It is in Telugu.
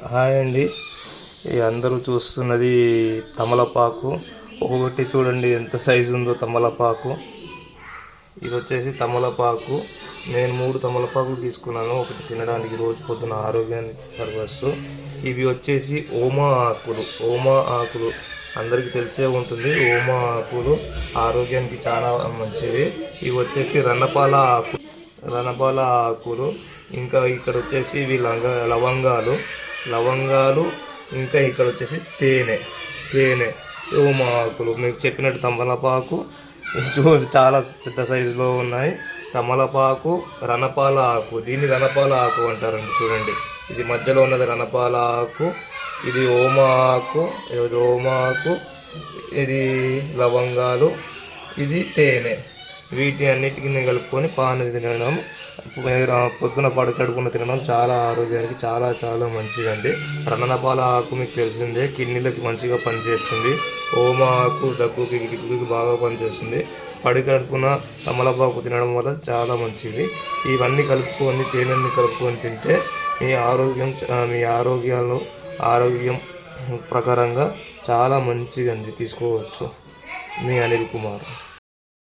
హాయ్ అండి. ఈ అందరూ చూస్తున్నది తమలపాకు. ఒక్కొక్కటి చూడండి ఎంత సైజు ఉందో తమలపాకు. ఇది వచ్చేసి తమలపాకు. నేను 3 తమలపాకులు తీసుకున్నాను. ఒకటి తినడానికి రోజు పొద్దున ఆరోగ్యానికి పర్పస్. ఇవి వచ్చేసి ఓమా ఆకులు అందరికీ తెలిసే ఉంటుంది. ఓమా ఆకులు ఆరోగ్యానికి చాలా మంచివి. ఇవి వచ్చేసి రణపాల ఆకులు. ఇంకా ఇక్కడ వచ్చేసి ఇవి లవంగాలు. ఇంకా ఇక్కడ వచ్చేసి తేనె ఓమా ఆకులు. మీకు చెప్పినట్టు తమలపాకు చాలా పెద్ద సైజులో ఉన్నాయి. తమలపాకు, రణపాల ఆకు. దీన్ని రణపాల ఆకు అంటారండి. చూడండి, ఇది మధ్యలో ఉన్నది రణపాల ఆకు, ఇది ఓమా ఆకు, ఇది లవంగాలు, ఇది తేనె. వీటి అన్నిటిని కలుపుకొని పాన తినడం, పొద్దున కడుపున తినడం చాలా ఆరోగ్యానికి చాలా చాలా మంచిదండి. రణపాల ఆకు మీకు తెలిసిందే, కిడ్నీలకి మంచిగా పనిచేస్తుంది. ఓమా ఆకు దగ్గుకి బాగా పనిచేస్తుంది. కడుపున తమలపాకు తినడం వల్ల చాలా మంచిది. ఇవన్నీ తేనెని కలుపుకొని తింటే మీ ఆరోగ్యం ప్రకారంగా చాలా మంచిగా తీసుకోవచ్చు. మీ అనిల్ కుమార్.